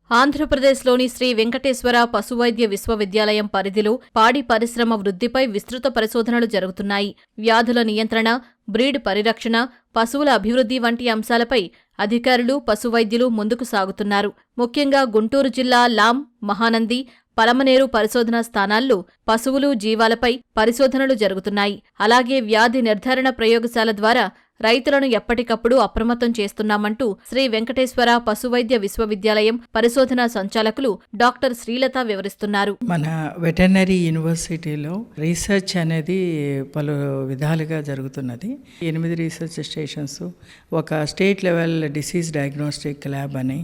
ఆంధ్రప్రదేశ్లోని శ్రీ వెంకటేశ్వర పశువైద్య విశ్వవిద్యాలయం పరిధిలో పాడి పరిశ్రమ వృద్ధిపై విస్తృత పరిశోధనలు జరుగుతున్నాయి. వ్యాధుల నియంత్రణ, బ్రీడ్ పరిరక్షణ, పశువుల అభివృద్ధి వంటి అంశాలపై అధికారులు, పశువైద్యులు ముందుకు సాగుతున్నారు. ముఖ్యంగా గుంటూరు జిల్లా లాం, మహానంది, పలమనేరు పరిశోధనా స్థానాల్లో పశువులు, జీవాలపై పరిశోధనలు జరుగుతున్నాయి. అలాగే వ్యాధి నిర్ధారణ ప్రయోగశాల ద్వారా రైతులను ఎప్పటికప్పుడు అప్రమత్తం చేస్తున్నామంటూ శ్రీ వెంకటేశ్వర పశువైద్య విశ్వవిద్యాలయం పరిశోధనా సంచాలకులు డాక్టర్ శ్రీలత వివరిస్తున్నారు. మన వెటర్నరీ యూనివర్సిటీలో రీసెర్చ్ అనేది పలు విధాలుగా జరుగుతున్నది. 8 రీసెర్చ్ స్టేషన్స్, ఒక state level disease diagnostic lab అని,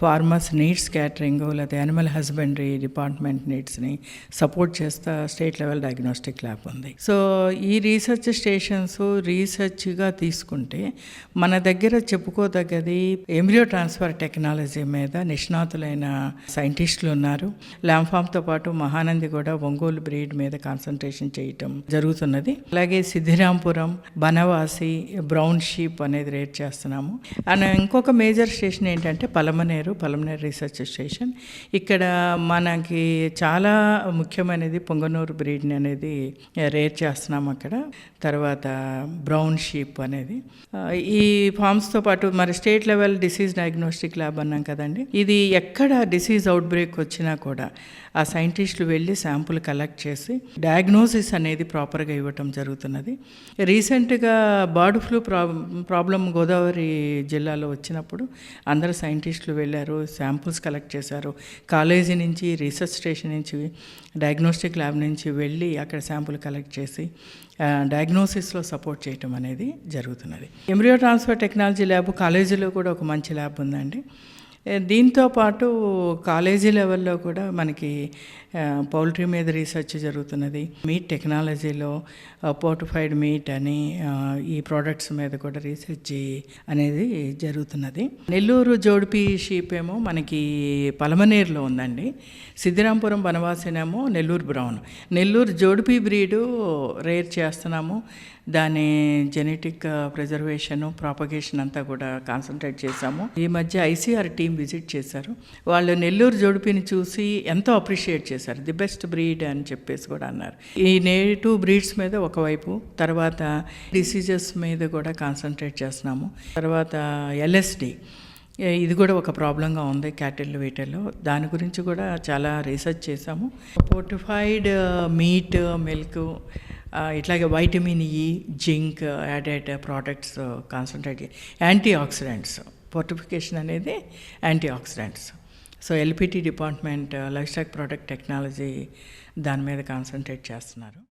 ఫార్మర్స్ నీడ్స్ క్యాటరింగ్ లేదా యానిమల్ హస్బెండరీ డిపార్ట్మెంట్ నీడ్స్ని సపోర్ట్ చేస్తా స్టేట్ లెవెల్ డయాగ్నోస్టిక్ ల్యాబ్ ఉంది. సో ఈ రీసెర్చ్ స్టేషన్స్ రీసెర్చ్గా తీసుకుంటే మన దగ్గర చెప్పుకోదగ్గది ఎంబ్రియో ట్రాన్స్ఫర్ టెక్నాలజీ మీద నిష్ణాతులైన సైంటిస్టులు ఉన్నారు. ల్యాంఫామ్తో పాటు మహానంది కూడా ఒంగోలు బ్రీడ్ మీద కాన్సన్ట్రేషన్ చేయటం జరుగుతున్నది. అలాగే సిద్ధిరాంపురం, బనవాసి, బ్రౌన్ షీప్ అనేది రేట్ చేస్తున్నాము. అండ్ ఇంకొక మేజర్ స్టేషన్ ఏంటంటే పలమనేరు రీసెర్చ్ స్టేషన్. ఇక్కడ మనకి చాలా ముఖ్యమైనది పొంగనూరు బ్రీడ్ని అనేది రేర్ చేస్తున్నాం అక్కడ. తర్వాత బ్రౌన్ షీప్ అనేది. ఈ ఫార్మ్స్తో పాటు మరి state level disease diagnostic lab అన్నాం కదండి, ఇది ఎక్కడ డిసీజ్ అవుట్ బ్రేక్ వచ్చినా కూడా ఆ సైంటిస్టులు వెళ్ళి శాంపుల్ కలెక్ట్ చేసి డయాగ్నోసిస్ అనేది ప్రాపర్గా ఇవ్వటం జరుగుతున్నది. రీసెంట్గా బర్డ్ ఫ్లూ ప్రాబ్లం గోదావరి జిల్లాలో వచ్చినప్పుడు అందరు సైంటిస్టులు వెళ్ళారు, శాంపుల్స్ కలెక్ట్ చేశారు. కాలేజీ నుంచి, రీసెర్చ్ స్టేషన్ నుంచి, డయాగ్నోస్టిక్ ల్యాబ్ నుంచి వెళ్ళి అక్కడ శాంపుల్ కలెక్ట్ చేసి డయాగ్నోసిస్లో సపోర్ట్ చేయటం అనేది జరుగుతున్నది. ఎంబ్రియో ట్రాన్స్ఫర్ టెక్నాలజీ ల్యాబ్ కాలేజీలో కూడా ఒక మంచి ల్యాబ్ ఉందండి. దీంతో పాటు కాలేజీ లెవెల్లో కూడా మనకి పౌల్ట్రీ మీద రీసెర్చ్ జరుగుతున్నది. మీట్ టెక్నాలజీలో పోర్టిఫైడ్ మీట్ అని ఈ ప్రోడక్ట్స్ మీద కూడా రీసెర్చ్ అనేది జరుగుతున్నది. నెల్లూరు జోడిపి షీప్ ఏమో మనకి పలమనేరులో ఉందండి. సిద్ధిరాంపురం బనవాసినేమో Nellore brown. Nellore Jodipi breed rear చేస్తున్నాము. దాని జెనెటిక్ ప్రిజర్వేషను, ప్రాపగేషన్ అంతా కూడా కాన్సన్ట్రేట్ చేశాము. ఈ మధ్య ఐసీఆర్ టీం విజిట్ చేశారు. వాళ్ళు నెల్లూరు జోడిపిని చూసి ఎంతో అప్రిషియేట్ చేశారు. ది బెస్ట్ బ్రీడ్ అని చెప్పేసి కూడా అన్నారు. ఈ నేటివ్ బ్రీడ్స్ మీద ఒకవైపు, తర్వాత డిసీజెస్ మీద కూడా కాన్సన్ట్రేట్ చేస్తున్నాము. తర్వాత ఎల్ఎస్డి, ఇది కూడా ఒక ప్రాబ్లంగా ఉంది క్యాటిల్ వీటిల్లో. దాని గురించి కూడా చాలా రీసెర్చ్ చేశాము. పోర్టిఫైడ్ మీట్, మిల్క్, ఇట్లాగే vitamin E, zinc added products concentrate, antioxidants. Fortification అనేది antioxidants. So LPT department livestock product technology దాని మీద కాన్సన్ట్రేట్ చేస్తున్నారు.